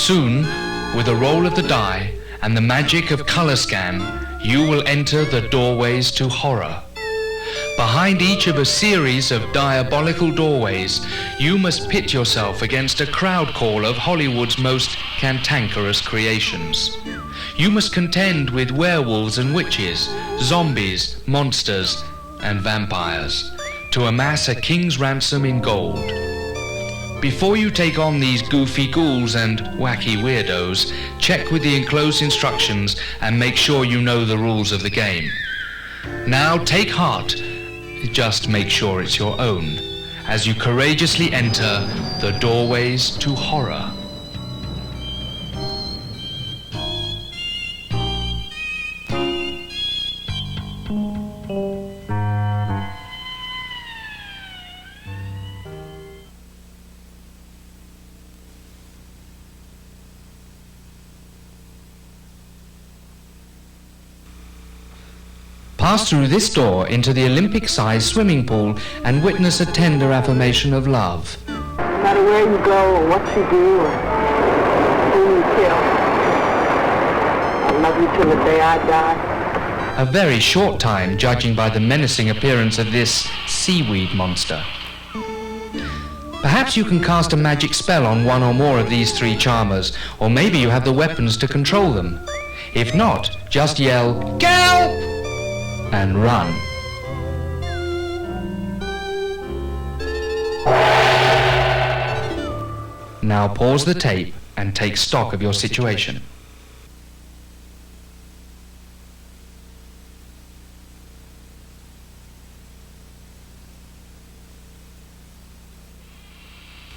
Soon, with a roll of the die and the magic of color scan, you will enter the doorways to horror. Behind each of a series of diabolical doorways, you must pit yourself against a crowd call of Hollywood's most cantankerous creations. You must contend with werewolves and witches, zombies, monsters, and vampires to amass a king's ransom in gold. Before you take on these goofy ghouls and wacky weirdos, check with the enclosed instructions and make sure you know the rules of the game. Now take heart, just make sure it's your own, as you courageously enter the doorways to horror. Pass through this door into the Olympic-sized swimming pool and witness a tender affirmation of love. No matter where you go or what you do or who you kill, I love you till the day I die. A very short time, judging by the menacing appearance of this seaweed monster. Perhaps you can cast a magic spell on one or more of these three charmers, or maybe you have the weapons to control them. If not, just yell, "Gelp!" and run. Now pause the tape and take stock of your situation.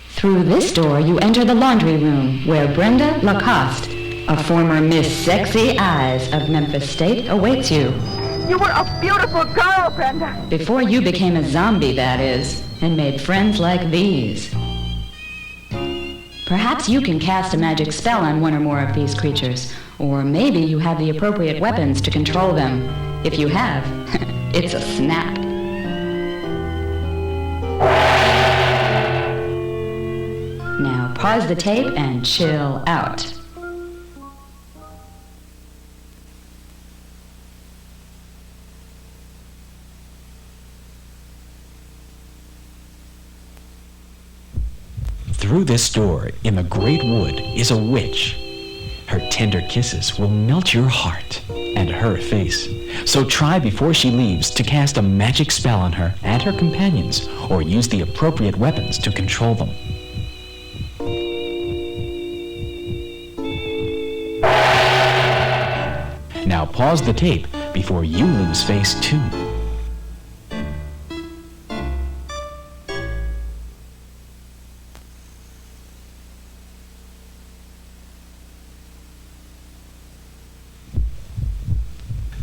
Through this door, you enter the laundry room, where Brenda Lacoste, a former Miss Sexy Eyes of Memphis State, awaits you. You were a beautiful girl, Brenda. Before you became a zombie, that is, and made friends like these. Perhaps you can cast a magic spell on one or more of these creatures, or maybe you have the appropriate weapons to control them. If you have, it's a snap. Now pause the tape and chill out. Through this door, in the great wood, is a witch. Her tender kisses will melt your heart and her face. So try before she leaves to cast a magic spell on her and her companions, or use the appropriate weapons to control them. Now pause the tape before you lose face too.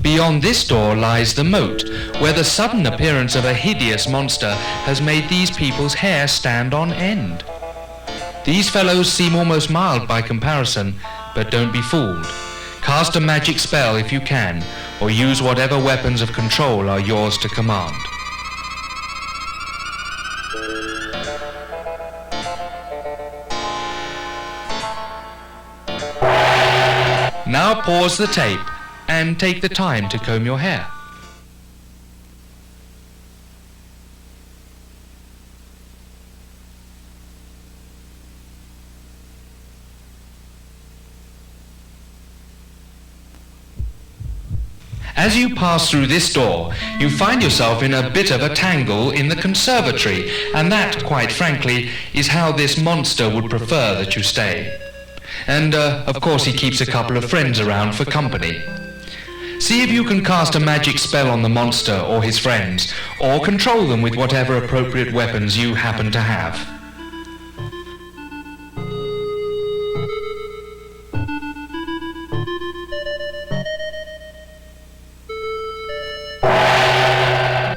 Beyond this door lies the moat, where the sudden appearance of a hideous monster has made these people's hair stand on end. These fellows seem almost mild by comparison, but don't be fooled. Cast a magic spell if you can, or use whatever weapons of control are yours to command. Now pause the tape and take the time to comb your hair. As you pass through this door, you find yourself in a bit of a tangle in the conservatory, and that, quite frankly, is how this monster would prefer that you stay. And, of course, he keeps a couple of friends around for company. See if you can cast a magic spell on the monster or his friends, or control them with whatever appropriate weapons you happen to have.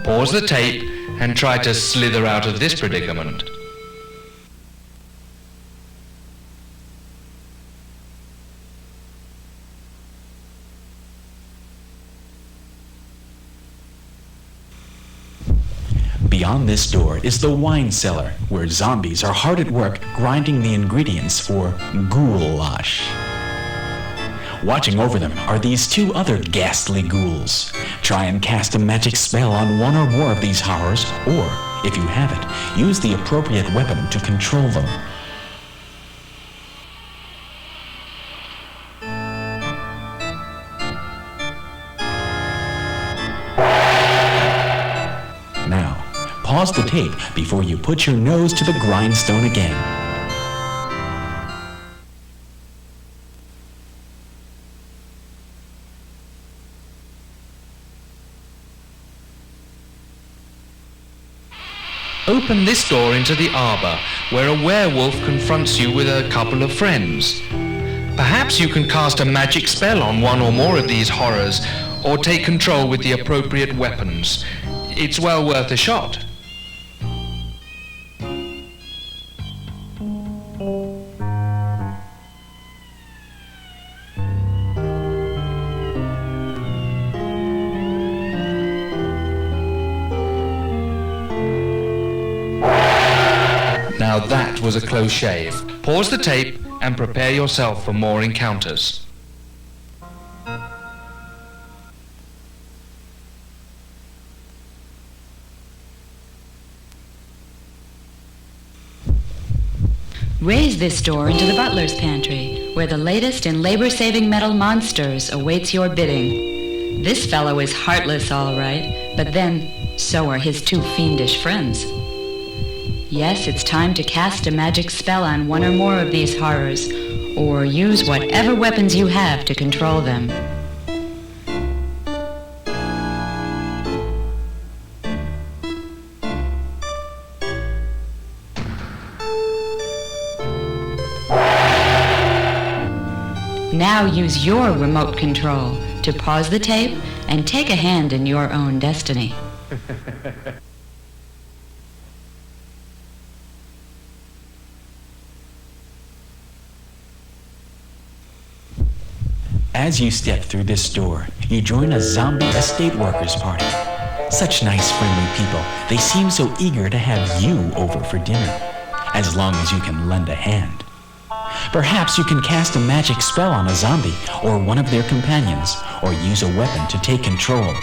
Pause the tape and try to slither out of this predicament. Beyond this door is the wine cellar, where zombies are hard at work grinding the ingredients for goulash. Watching over them are these two other ghastly ghouls. Try and cast a magic spell on one or more of these horrors, or, if you have it, use the appropriate weapon to control them. Now, pause the tape before you put your nose to the grindstone again. Open this door into the arbor, where a werewolf confronts you with a couple of friends. Perhaps you can cast a magic spell on one or more of these horrors, or take control with the appropriate weapons. It's well worth a shot. Now that was a close shave. Pause the tape and prepare yourself for more encounters. Raise this door into the butler's pantry, where the latest in labor-saving metal monsters awaits your bidding. This fellow is heartless, all right, but then so are his two fiendish friends. Yes, it's time to cast a magic spell on one or more of these horrors, or use whatever weapons you have to control them. Now use your remote control to pause the tape and take a hand in your own destiny. As you step through this door, you join a zombie estate workers party. Such nice, friendly people. They seem so eager to have you over for dinner, as long as you can lend a hand. Perhaps you can cast a magic spell on a zombie or one of their companions, or use a weapon to take control.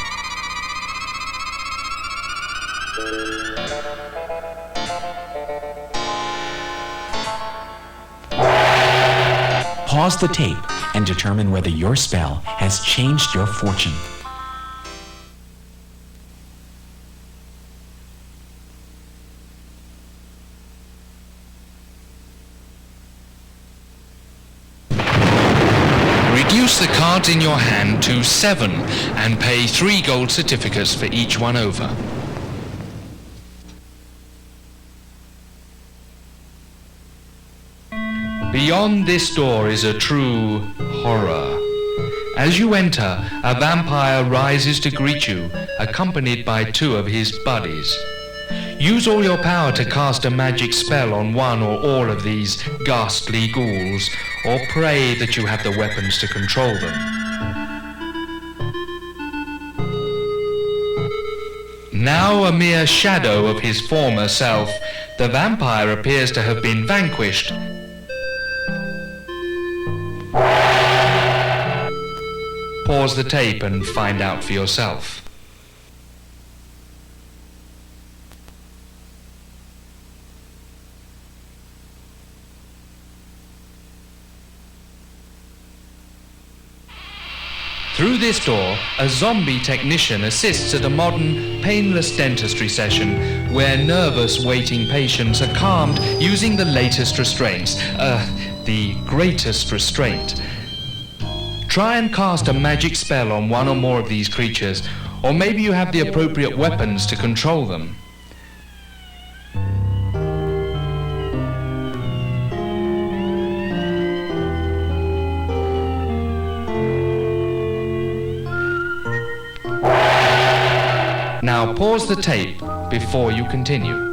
Pause the tape and determine whether your spell has changed your fortune. Reduce the cards in your hand to 7 and pay 3 gold certificates for each one over. Beyond this door is a true horror. As you enter, a vampire rises to greet you, accompanied by 2 of his buddies. Use all your power to cast a magic spell on one or all of these ghastly ghouls, or pray that you have the weapons to control them. Now a mere shadow of his former self, the vampire appears to have been vanquished. Pause the tape and find out for yourself. Through this door, a zombie technician assists at a modern, painless dentistry session where nervous waiting patients are calmed using the latest restraints, the greatest restraint. Try and cast a magic spell on one or more of these creatures, or maybe you have the appropriate weapons to control them. Now pause the tape before you continue.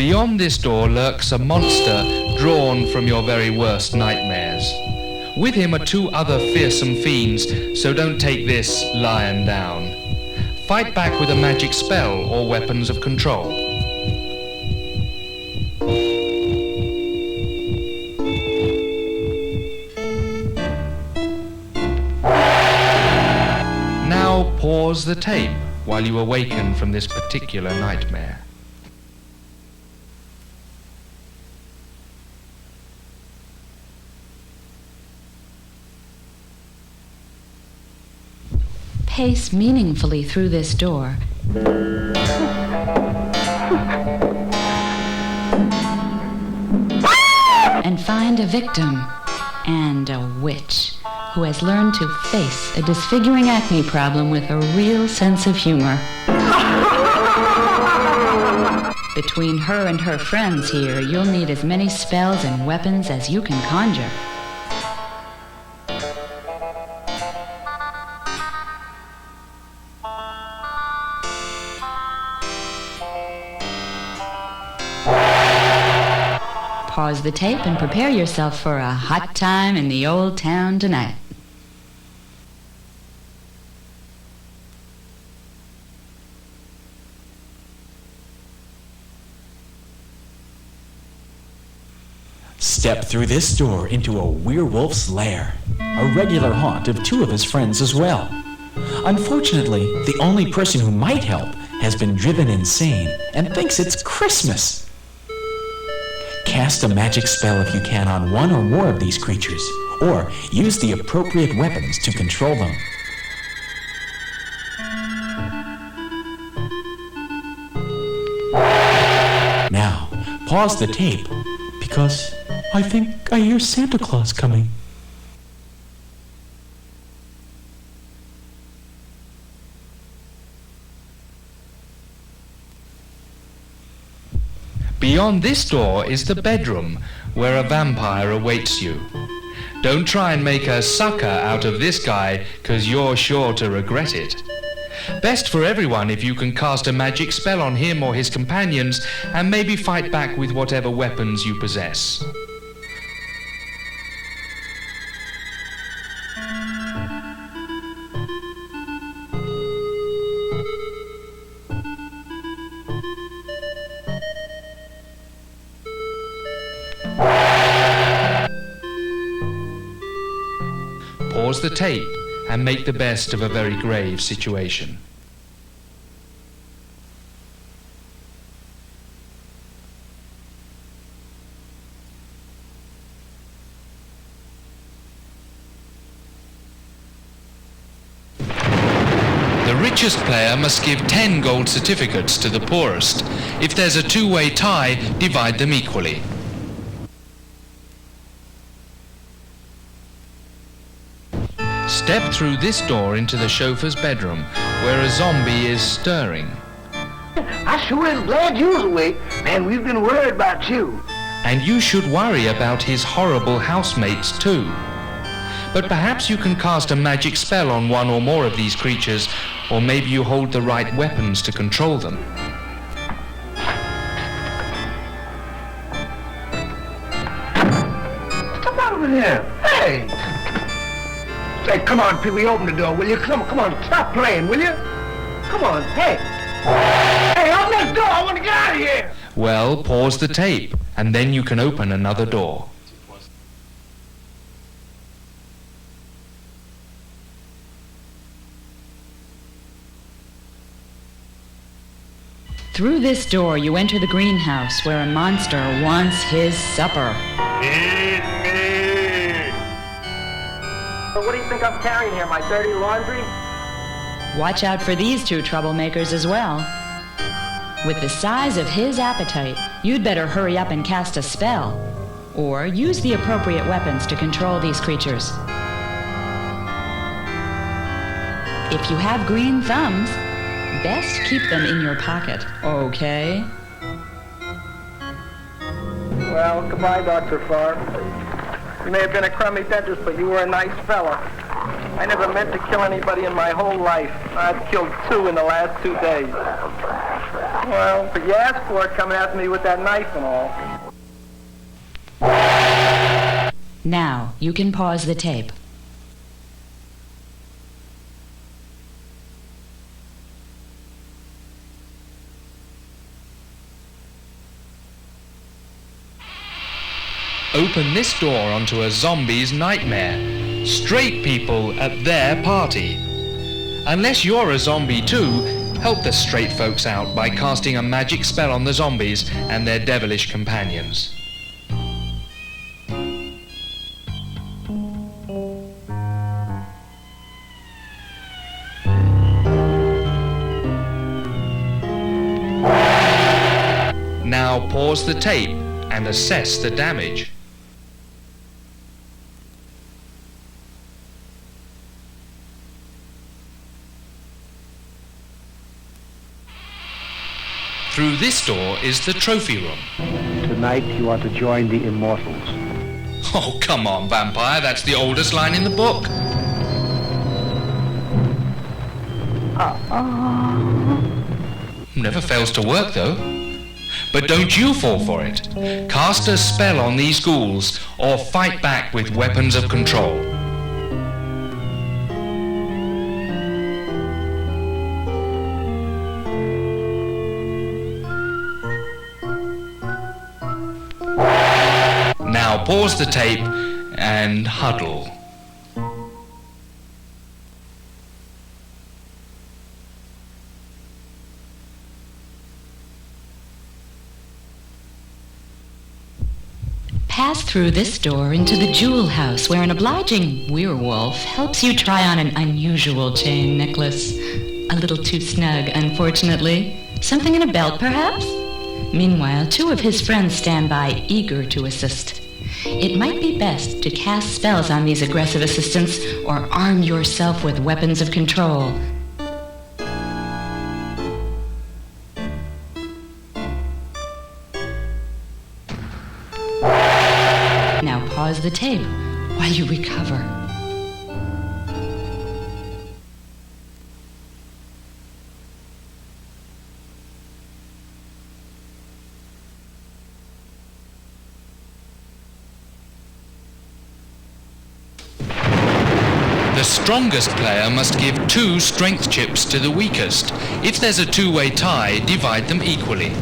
Beyond this door lurks a monster drawn from your very worst nightmares. With him are two other fearsome fiends, so don't take this lying down. Fight back with a magic spell or weapons of control. Now pause the tape while you awaken from this particular nightmare. Pace meaningfully through this door. And find a victim and a witch who has learned to face a disfiguring acne problem with a real sense of humor. Between her and her friends here, you'll need as many spells and weapons as you can conjure. Pause the tape and prepare yourself for a hot time in the old town tonight. Step through this door into a werewolf's lair, a regular haunt of two of his friends as well. Unfortunately, the only person who might help has been driven insane and thinks it's Christmas. Cast a magic spell if you can on one or more of these creatures, or use the appropriate weapons to control them. Now, pause the tape, because I think I hear Santa Claus coming. Beyond this door is the bedroom, where a vampire awaits you. Don't try and make a sucker out of this guy, 'cause you're sure to regret it. Best for everyone if you can cast a magic spell on him or his companions, and maybe fight back with whatever weapons you possess. Pause the tape and make the best of a very grave situation. The richest player must give 10 gold certificates to the poorest. If there's a two-way tie, divide them equally. Step through this door into the chauffeur's bedroom, where a zombie is stirring. I sure is glad you're awake. Man, we've been worried about you. And you should worry about his horrible housemates too. But perhaps you can cast a magic spell on one or more of these creatures, or maybe you hold the right weapons to control them. Come over here. Hey! Say, come on, Pee-wee, open the door, will you? Come on, stop playing, will you? Come on, hey! Hey, open this door, I want to get out of here! Well, pause the tape, and then you can open another door. Through this door, you enter the greenhouse where a monster wants his supper. Feed me! So what do you think I'm carrying here, my dirty laundry? Watch out for these two troublemakers as well. With the size of his appetite, you'd better hurry up and cast a spell, or use the appropriate weapons to control these creatures. If you have green thumbs, best keep them in your pocket, okay? Well, goodbye, Dr. Farr. You may have been a crummy dentist, but you were a nice fella. I never meant to kill anybody in my whole life. I've killed 2 in the last 2 days. Well, but you asked for it coming after me with that knife and all. Now, you can pause the tape. Open this door onto a zombie's nightmare. Straight people at their party. Unless you're a zombie too, help the straight folks out by casting a magic spell on the zombies and their devilish companions. Now pause the tape and assess the damage. Through this door is the trophy room. Tonight you are to join the immortals. Oh, come on, vampire, that's the oldest line in the book. Never fails to work, though. But don't you fall for it. Cast a spell on these ghouls, or fight back with weapons of control. Now pause the tape and huddle. Pass through this door into the jewel house where an obliging werewolf helps you try on an unusual chain necklace. A little too snug, unfortunately. Something in a belt, perhaps? Meanwhile, two of his friends stand by, eager to assist. It might be best to cast spells on these aggressive assistants or arm yourself with weapons of control. Now pause the tape while you recover. The strongest player must give 2 strength chips to the weakest. If there's a two-way tie, divide them equally.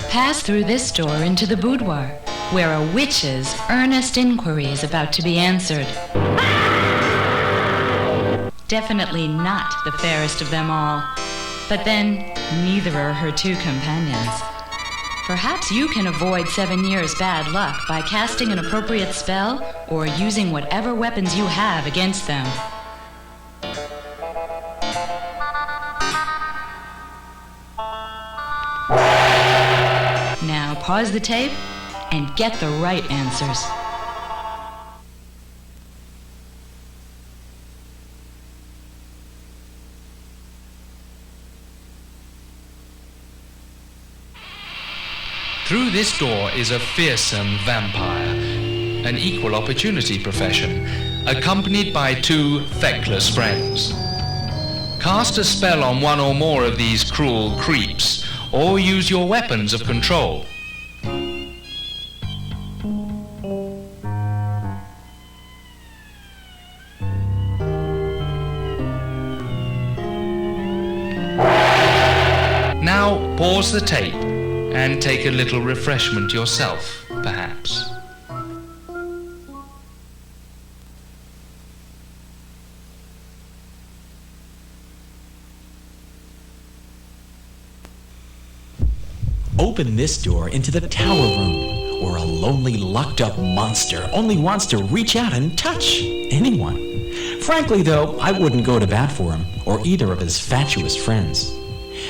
Pass through this door into the boudoir, where a witch's earnest inquiry is about to be answered. Definitely not the fairest of them all, but then neither are her 2 companions. Perhaps you can avoid 7 years' bad luck by casting an appropriate spell or using whatever weapons you have against them. Now pause the tape and get the right answers. Through this door is a fearsome vampire, an equal opportunity profession, accompanied by 2 feckless friends. Cast a spell on one or more of these cruel creeps, or use your weapons of control. Now pause the tape and take a little refreshment yourself, perhaps. Open this door into the tower room, where a lonely, locked-up monster only wants to reach out and touch anyone. Frankly, though, I wouldn't go to bat for him, or either of his fatuous friends.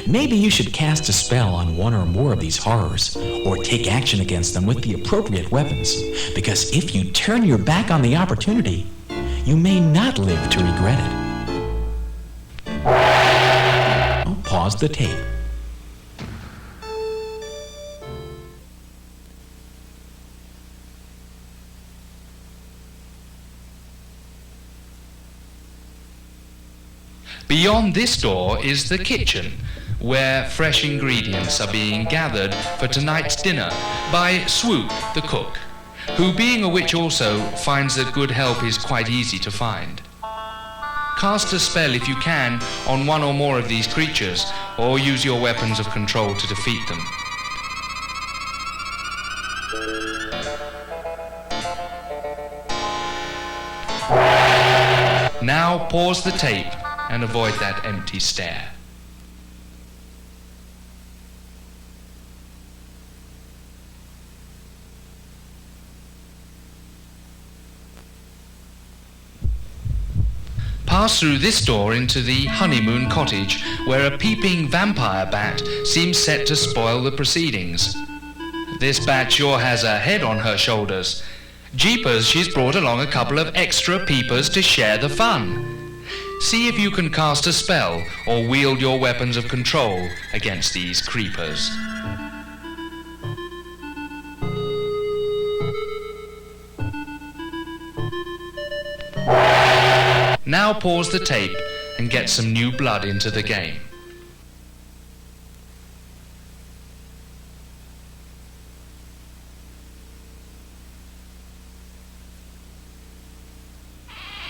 Maybe you should cast a spell on one or more of these horrors, or take action against them with the appropriate weapons, because if you turn your back on the opportunity, you may not live to regret it. I'll pause the tape. Beyond this door is the kitchen, where fresh ingredients are being gathered for tonight's dinner by Swoop, the cook, who, being a witch also, finds that good help is quite easy to find. Cast a spell if you can on one or more of these creatures, or use your weapons of control to defeat them. Now pause the tape and avoid that empty stare. Pass through this door into the honeymoon cottage, where a peeping vampire bat seems set to spoil the proceedings. This bat sure has a head on her shoulders. Jeepers, she's brought along a couple of extra peepers to share the fun. See if you can cast a spell or wield your weapons of control against these creepers. Now pause the tape and get some new blood into the game.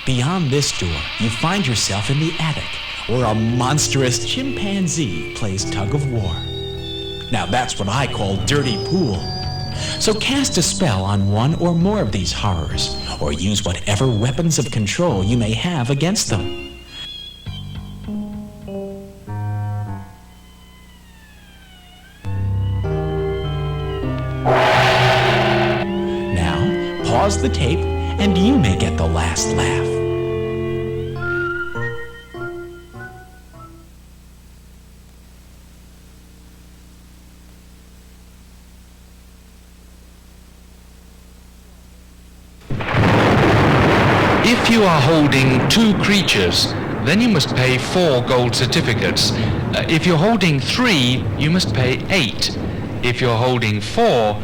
Beyond this door, you find yourself in the attic, where a monstrous chimpanzee plays tug of war. Now that's what I call dirty pool. So cast a spell on one or more of these horrors, or use whatever weapons of control you may have against them. Now, pause the tape, and you may get the last laugh. If you are holding 2 creatures, then you must pay 4 gold certificates. If you're holding 3, you must pay 8. If you're holding 4,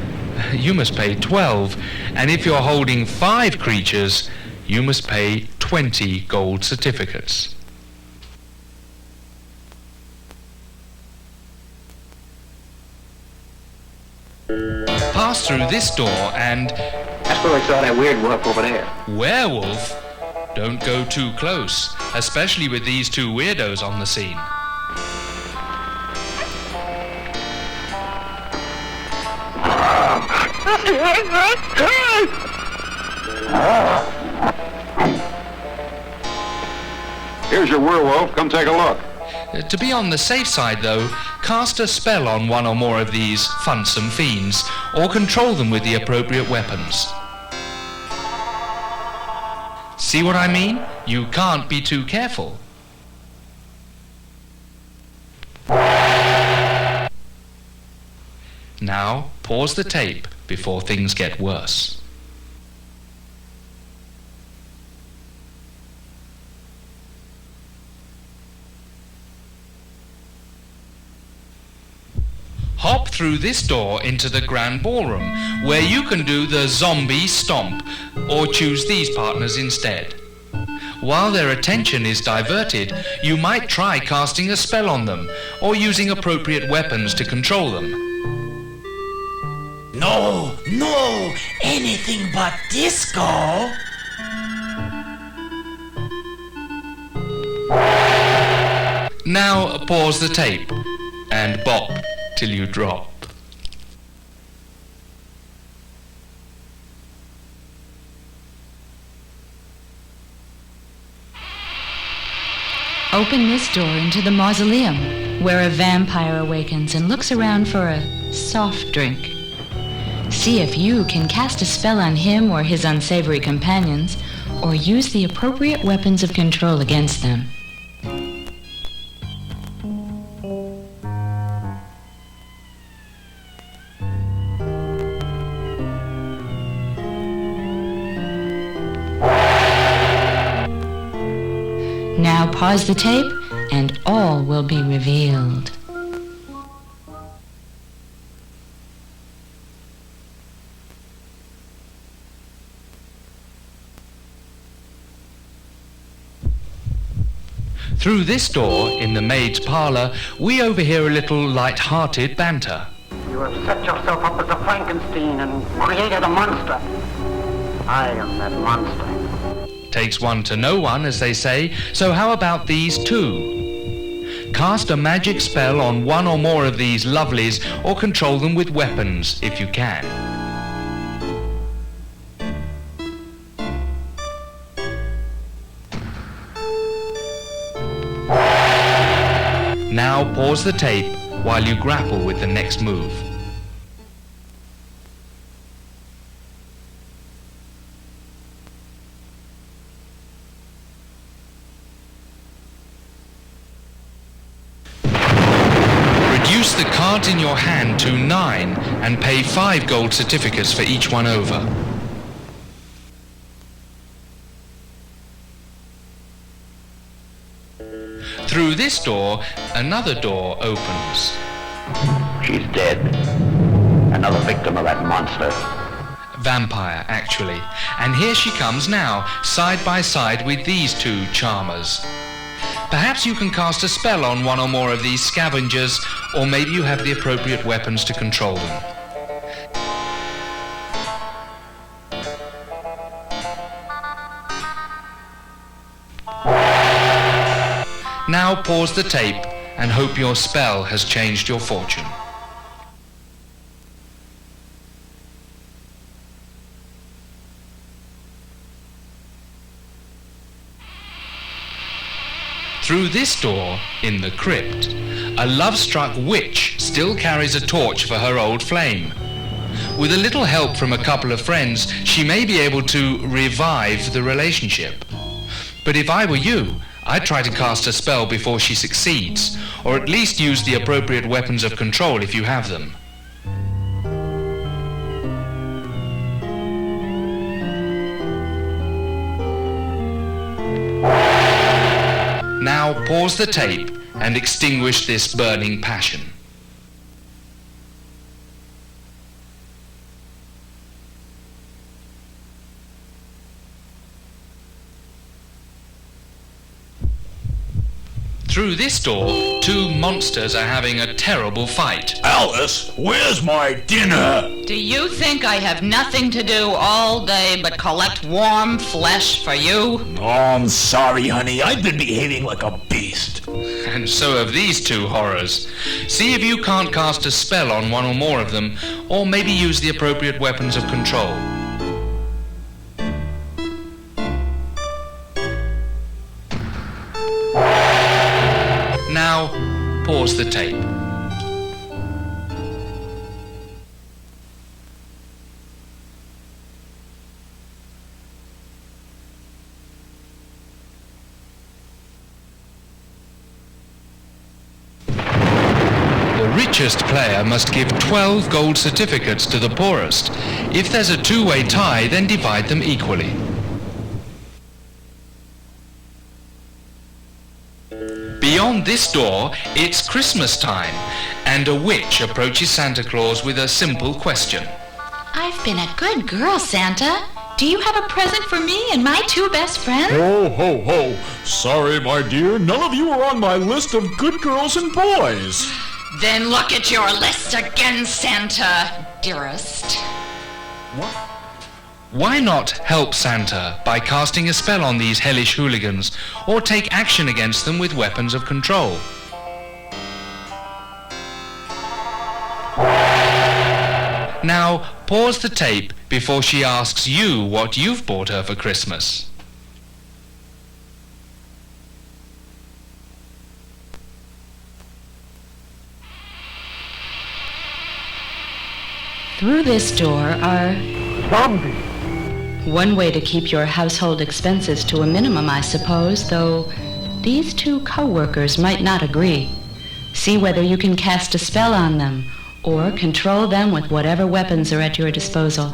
you must pay 12. And if you're holding 5 creatures, you must pay 20 gold certificates. Pass through this door and... That's where I saw that weird wolf over there. Werewolf? Don't go too close, especially with these 2 weirdos on the scene. Here's your werewolf. Come take a look. To be on the safe side, though, cast a spell on one or more of these funsome fiends, or control them with the appropriate weapons. See what I mean? You can't be too careful. Now, pause the tape before things get worse. Hop through this door into the grand ballroom, where you can do the zombie stomp, or choose these partners instead. While their attention is diverted, you might try casting a spell on them, or using appropriate weapons to control them. No, no, anything but disco. Now pause the tape, and bop till you drop. Open this door into the mausoleum, where a vampire awakens and looks around for a soft drink. See if you can cast a spell on him or his unsavory companions, or use the appropriate weapons of control against them. Now pause the tape, and all will be revealed. Through this door, in the maid's parlour, we overhear a little light-hearted banter. You have set yourself up as a Frankenstein and created a monster. I am that monster. Takes one to know one, as they say, so how about these two? Cast a magic spell on one or more of these lovelies, or control them with weapons, if you can. Now pause the tape while you grapple with the next move. Reduce the cards in your hand to 9 and pay 5 gold certificates for each one over. Through this door, another door opens. She's dead. Another victim of that monster. Vampire, actually. And here she comes now, side by side with these two charmers. Perhaps you can cast a spell on one or more of these scavengers, or maybe you have the appropriate weapons to control them. Now pause the tape and hope your spell has changed your fortune. Through this door, in the crypt, a love-struck witch still carries a torch for her old flame. With a little help from a couple of friends, she may be able to revive the relationship. But if I were you, I'd try to cast a spell before she succeeds, or at least use the appropriate weapons of control if you have them. Now pause the tape and extinguish this burning passion. Through this door, two monsters are having a terrible fight. Alice, where's my dinner? Do you think I have nothing to do all day but collect warm flesh for you? Oh, I'm sorry, honey. I've been behaving like a beast. And so have these two horrors. See if you can't cast a spell on one or more of them, or maybe use the appropriate weapons of control. Now, pause the tape. The richest player must give 12 gold certificates to the poorest. If there's a two-way tie, then divide them equally. Beyond this door, it's Christmas time, and a witch approaches Santa Claus with a simple question. I've been a good girl, Santa. Do you have a present for me and my two best friends? Ho, ho, ho. Sorry, my dear. None of you are on my list of good girls and boys. Then look at your list again, Santa, dearest. What? Why not help Santa by casting a spell on these hellish hooligans, or take action against them with weapons of control? Now, pause the tape before she asks you what you've bought her for Christmas. Through this door are... Zombies. One way to keep your household expenses to a minimum, I suppose, though these two co-workers might not agree. See whether you can cast a spell on them, or control them with whatever weapons are at your disposal.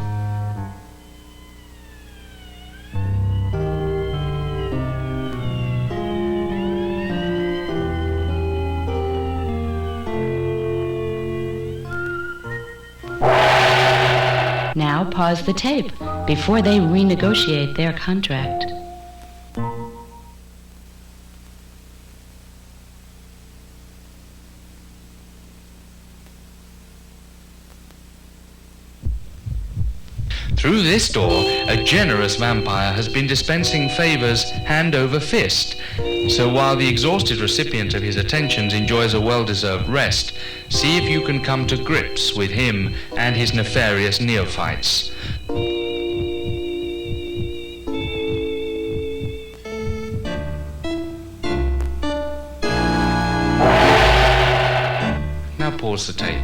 Now pause the tape before they renegotiate their contract. Through this door, a generous vampire has been dispensing favors hand over fist. So while the exhausted recipient of his attentions enjoys a well-deserved rest, see if you can come to grips with him and his nefarious neophytes. Now pause the tape.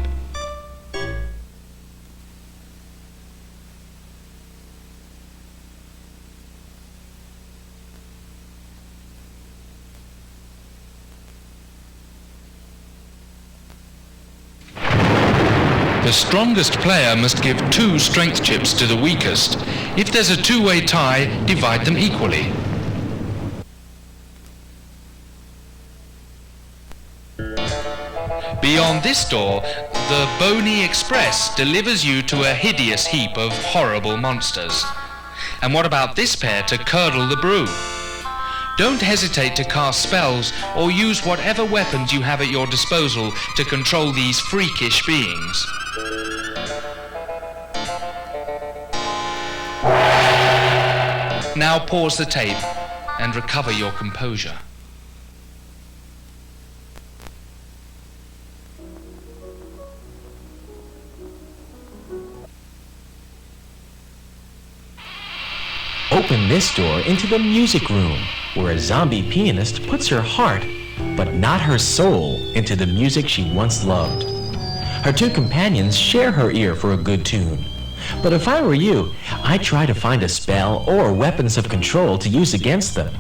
The strongest player must give 2 strength chips to the weakest. If there's a two-way tie, divide them equally. Beyond this door, the Bony Express delivers you to a hideous heap of horrible monsters. And what about this pair to curdle the brew? Don't hesitate to cast spells or use whatever weapons you have at your disposal to control these freakish beings. Now pause the tape and recover your composure. Open this door into the music room, where a zombie pianist puts her heart, but not her soul, into the music she once loved. Her 2 companions share her ear for a good tune. But if I were you, I'd try to find a spell or weapons of control to use against them.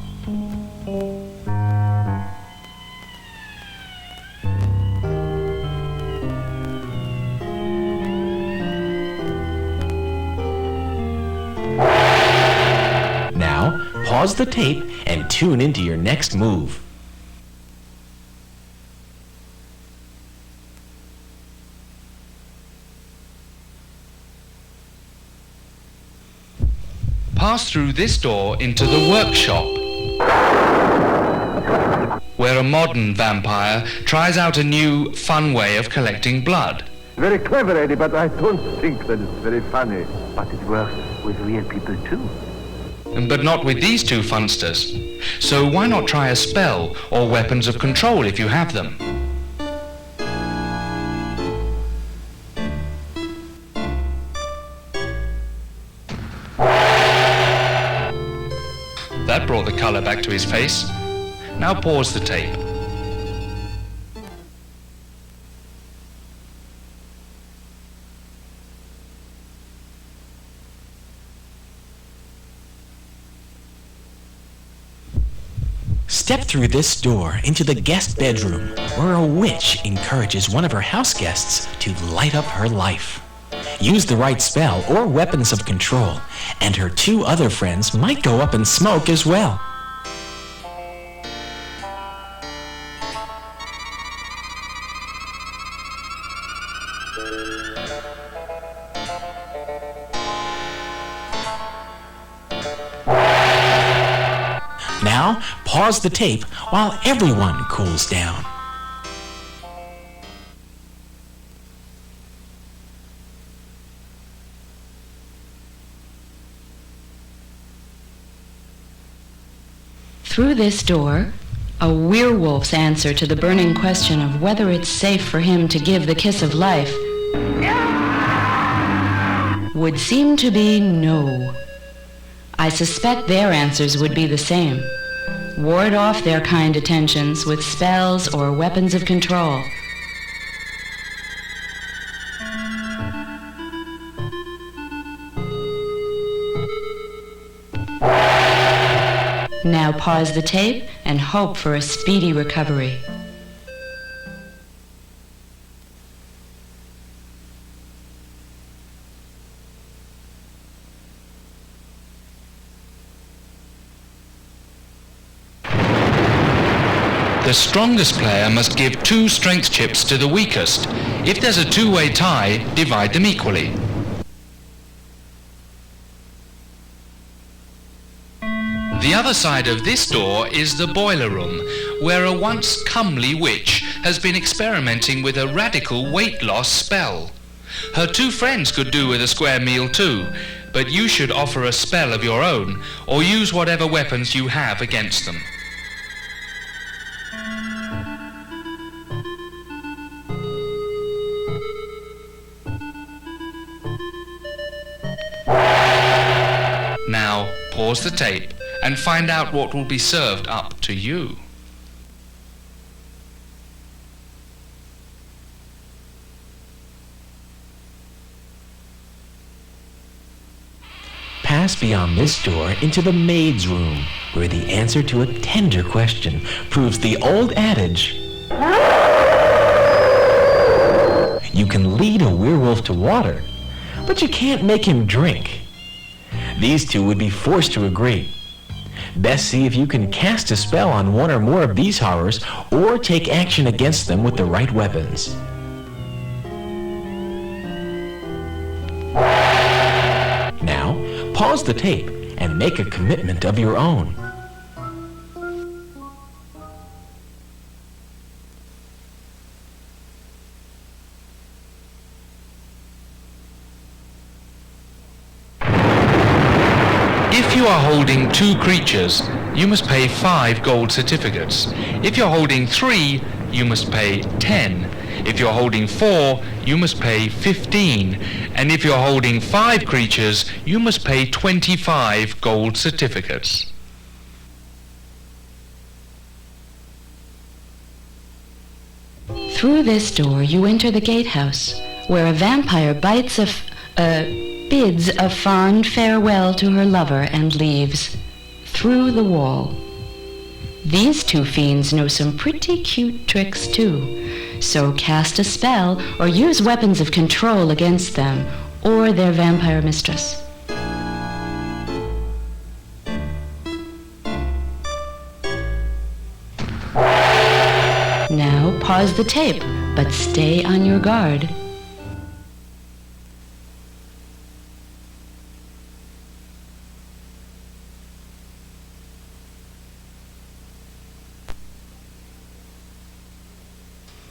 Now, pause the tape and tune into your next move. Pass through this door into the workshop, where a modern vampire tries out a new, fun way of collecting blood. Very clever, Eddie, but I don't think that it's very funny. But it works with real people, too. But not with these 2 funsters. So why not try a spell or weapons of control if you have them? That brought the color back to his face. Now pause the tape. Step through this door into the guest bedroom, where a witch encourages one of her house guests to light up her life. Use the right spell or weapons of control, and her 2 other friends might go up in smoke as well. Now, pause the tape while everyone cools down. Through this door, a werewolf's answer to the burning question of whether it's safe for him to give the kiss of life would seem to be no. I suspect their answers would be the same. Ward off their kind attentions with spells or weapons of control. Now pause the tape and hope for a speedy recovery. The strongest player must give 2 strength chips to the weakest. If there's a two-way tie, divide them equally. The other side of this door is the boiler room, where a once comely witch has been experimenting with a radical weight loss spell. Her 2 friends could do with a square meal too, but you should offer a spell of your own, or use whatever weapons you have against them. Now, pause the tape and find out what will be served up to you. Pass beyond this door into the maid's room, where the answer to a tender question proves the old adage, you can lead a werewolf to water, but you can't make him drink. These two would be forced to agree. Best see if you can cast a spell on one or more of these horrors, or take action against them with the right weapons. Now, pause the tape and make a commitment of your own. If you are holding 2 creatures, you must pay 5 gold certificates. If you're holding 3, you must pay 10. If you're holding 4, you must pay 15. And if you're holding 5 creatures, you must pay 25 gold certificates. Through this door you enter the gatehouse, where a vampire bids a fond farewell to her lover and leaves, through the wall. These 2 fiends know some pretty cute tricks too, so cast a spell or use weapons of control against them or their vampire mistress. Now pause the tape, but stay on your guard.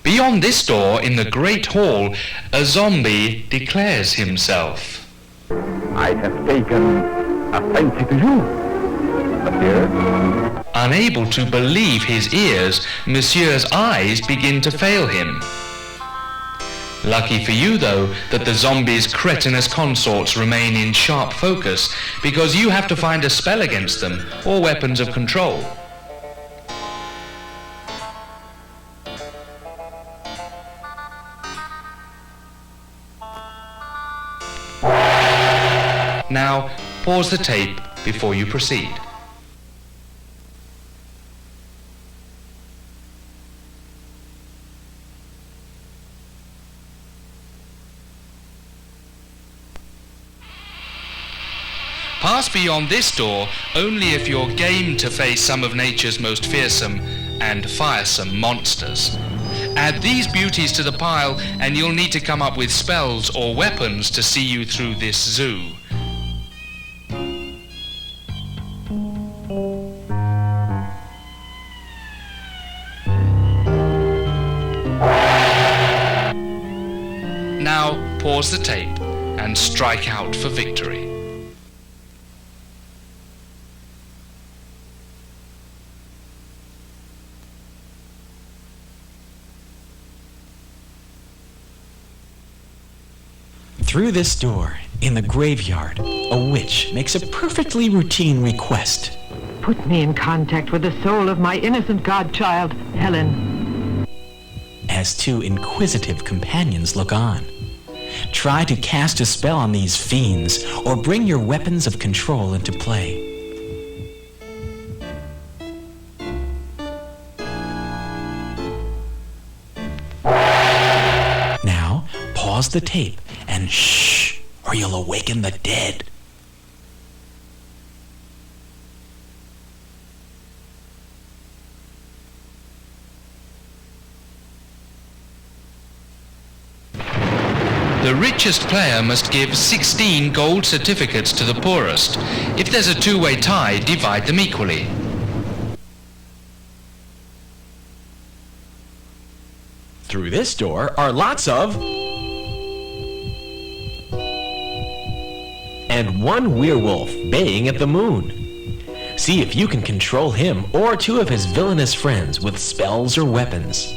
Beyond this door, in the great hall, a zombie declares himself. I have taken a fancy to you, monsieur. Unable to believe his ears, Monsieur's eyes begin to fail him. Lucky for you, though, that the zombie's cretinous consorts remain in sharp focus, because you have to find a spell against them, or weapons of control. Now, pause the tape before you proceed. Pass beyond this door only if you're game to face some of nature's most fearsome and firesome monsters. Add these beauties to the pile and you'll need to come up with spells or weapons to see you through this zoo. Now pause the tape and strike out for victory. Through this door, in the graveyard, a witch makes a perfectly routine request. Put me in contact with the soul of my innocent godchild, Helen. As 2 inquisitive companions look on. Try to cast a spell on these fiends, or bring your weapons of control into play. Now, pause the tape and shh, or you'll awaken the dead. The richest player must give 16 gold certificates to the poorest. If there's a 2-way tie, divide them equally. Through this door are lots of and one werewolf baying at the moon. See if you can control him or two of his villainous friends with spells or weapons.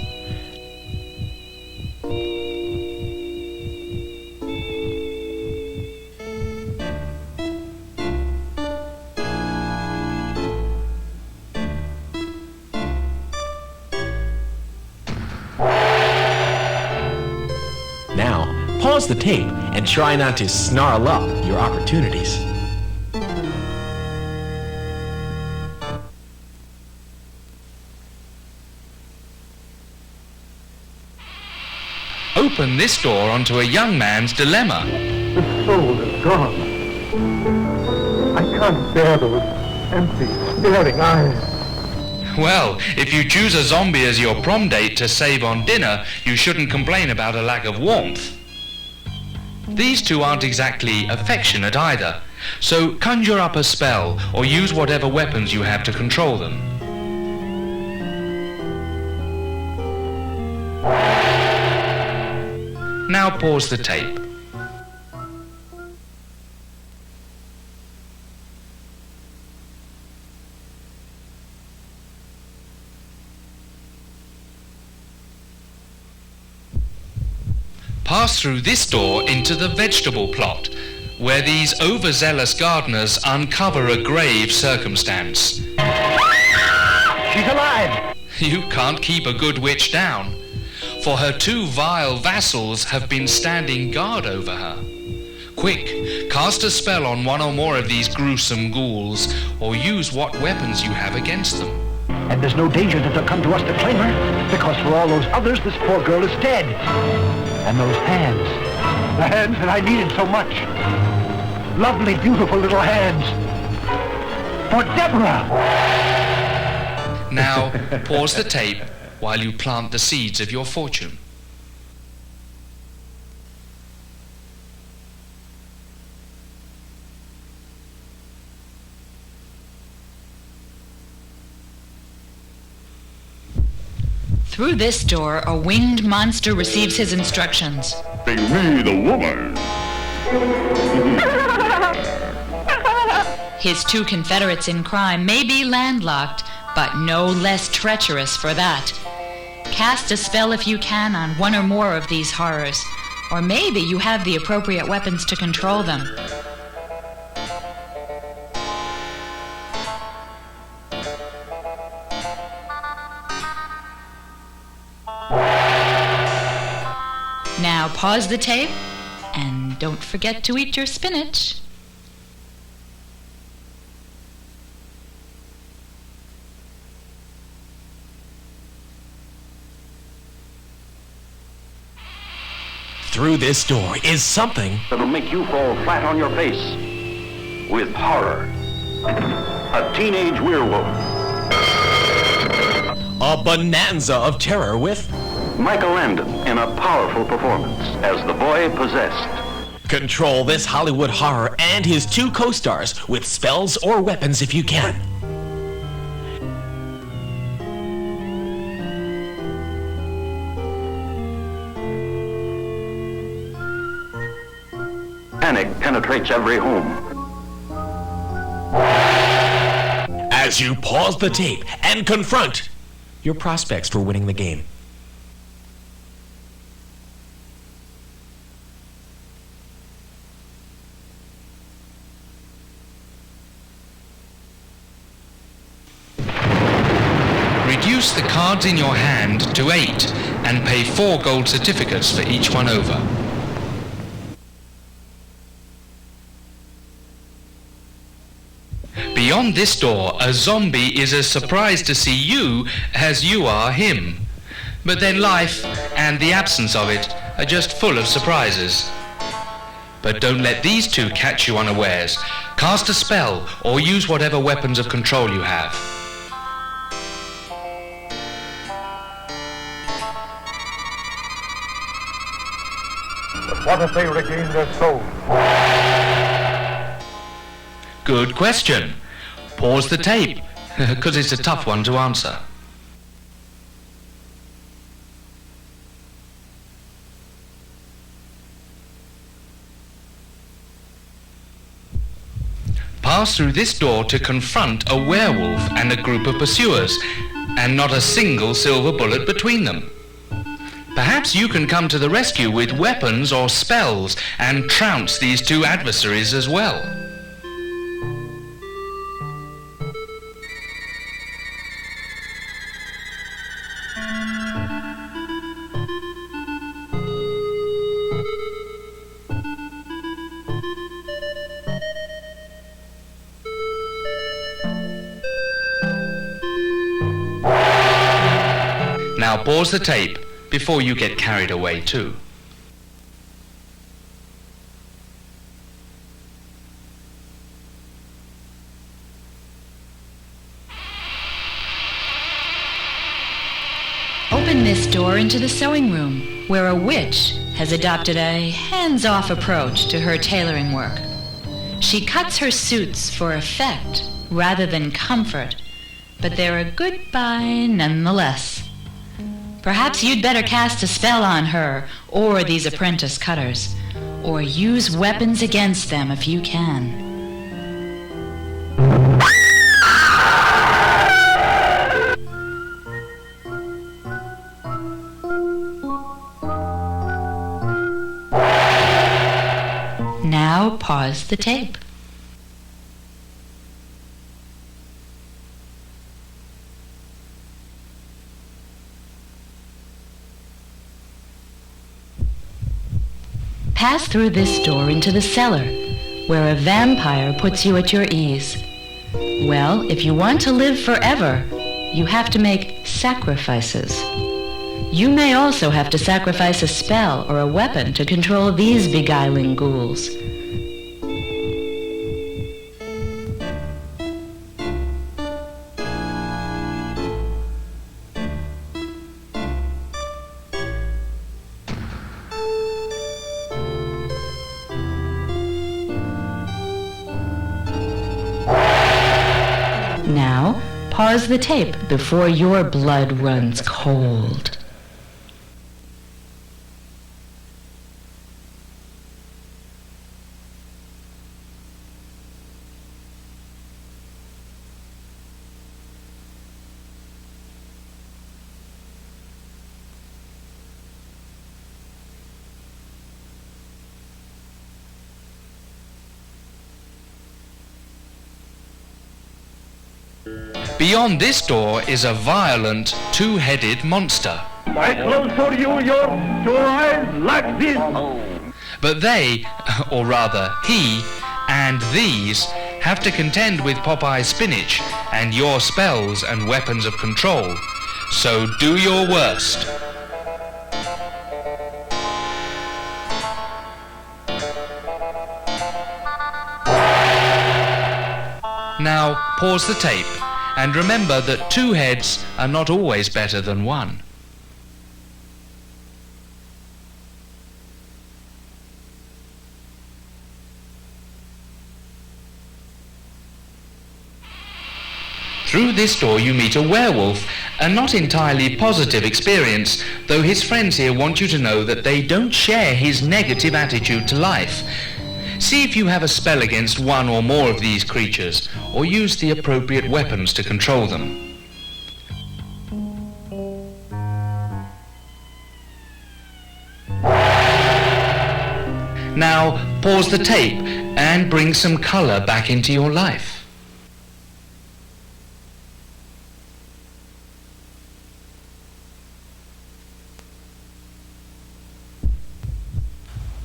Now, pause the tape and try not to snarl up your opportunities. Open this door onto a young man's dilemma. The soul is gone. I can't bear those empty, staring eyes. Well, if you choose a zombie as your prom date to save on dinner, you shouldn't complain about a lack of warmth. These two aren't exactly affectionate either, so conjure up a spell or use whatever weapons you have to control them. Now pause the tape. Pass through this door into the vegetable plot, where these overzealous gardeners uncover a grave circumstance. She's alive! You can't keep a good witch down, for her two vile vassals have been standing guard over her. Quick, cast a spell on one or more of these gruesome ghouls, or use what weapons you have against them. And there's no danger that they'll come to us to claim her, because for all those others, this poor girl is dead. And those hands, the hands that I needed so much. Lovely, beautiful little hands. For Deborah! Now, pause the tape while you plant the seeds of your fortune. Through this door, a winged monster receives his instructions. Bring me the woman. His two confederates in crime may be landlocked, but no less treacherous for that. Cast a spell if you can on one or more of these horrors, or maybe you have the appropriate weapons to control them. Now pause the tape, and don't forget to eat your spinach. Through this door is something that'll make you fall flat on your face with horror. A teenage werewolf. a bonanza of terror with Michael Landon in a powerful performance as the boy possessed. Control this Hollywood horror and his two co-stars with spells or weapons if you can. Panic penetrates every home. As you pause the tape and confront your prospects for winning the game. Reduce the cards in your hand to 8 and pay 4 gold certificates for each one over. Beyond this door, a zombie is as surprised to see you as you are him. But then life, and the absence of it, are just full of surprises. But don't let these two catch you unawares. Cast a spell or use whatever weapons of control you have. What if they regain their soul? Good question. Pause the tape, because it's a tough one to answer. Pass through this door to confront a werewolf and a group of pursuers, and not a single silver bullet between them. Perhaps you can come to the rescue with weapons or spells and trounce these two adversaries as well. Now pause the tape before you get carried away too. Open this door into the sewing room, where a witch has adopted a hands-off approach to her tailoring work. She cuts her suits for effect rather than comfort, but they're a good buy nonetheless. Perhaps you'd better cast a spell on her or these apprentice cutters, or use weapons against them if you can. Now pause the tape. Pass through this door into the cellar, where a vampire puts you at your ease. Well, if you want to live forever, you have to make sacrifices. You may also have to sacrifice a spell or a weapon to control these beguiling ghouls. Now, pause the tape before your blood runs cold. Beyond this door is a violent, two-headed monster. I close for you your two eyes like this. But they, or rather he, and these have to contend with Popeye's spinach and your spells and weapons of control. So do your worst. Now pause the tape. And remember that two heads are not always better than one. Through this door you meet a werewolf, a not entirely positive experience, though his friends here want you to know that they don't share his negative attitude to life. See if you have a spell against one or more of these creatures, or use the appropriate weapons to control them. Now, pause the tape and bring some color back into your life.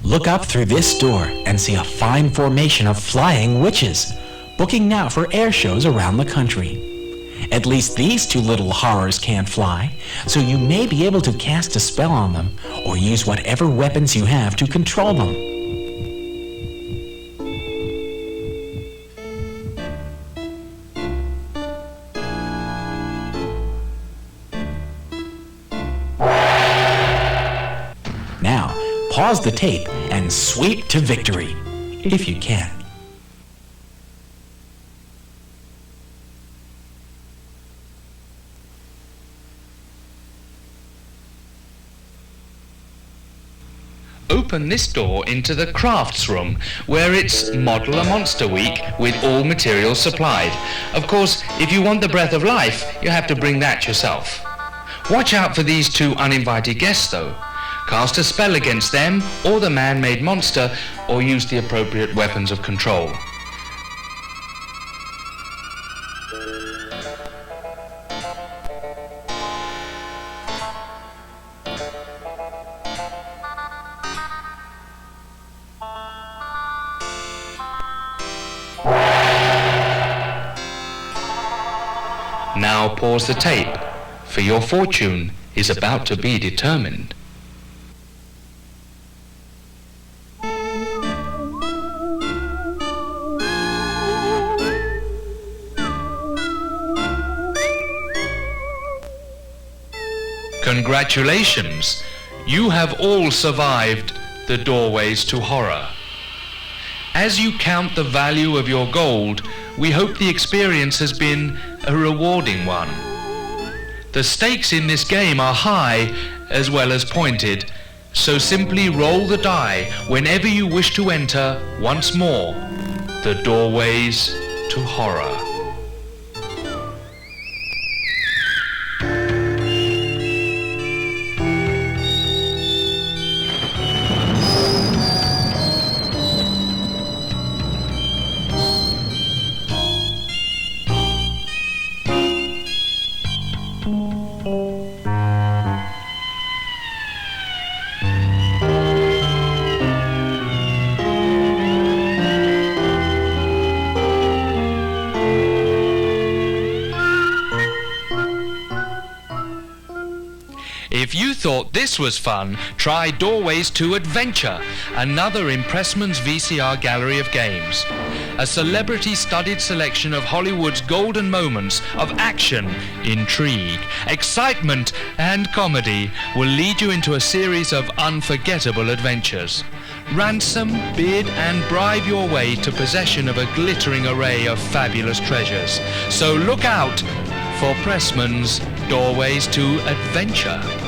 Look up through this door and see a fine formation of flying witches, booking now for air shows around the country. At least these two little horrors can't fly, so you may be able to cast a spell on them or use whatever weapons you have to control them. Now, pause the tape and sweep to victory, if you can. open this door into the crafts room, where it's Model a Monster Week with all materials supplied. Of course, if you want the breath of life, you have to bring that yourself. Watch out for these two uninvited guests, though. Cast a spell against them or the man-made monster, or use the appropriate weapons of control. Now pause the tape, for your fortune is about to be determined. Congratulations! You have all survived the doorways to horror. As you count the value of your gold, we hope the experience has been a rewarding one. The stakes in this game are high as well as pointed, so simply roll the die whenever you wish to enter once more the doorways to horror. If you thought this was fun, try Doorways to Adventure, another in Pressman's VCR gallery of games. A celebrity-studded selection of Hollywood's golden moments of action, intrigue, excitement, and comedy will lead you into a series of unforgettable adventures. Ransom, bid, and bribe your way to possession of a glittering array of fabulous treasures. So look out for Pressman's Doorways to Adventure.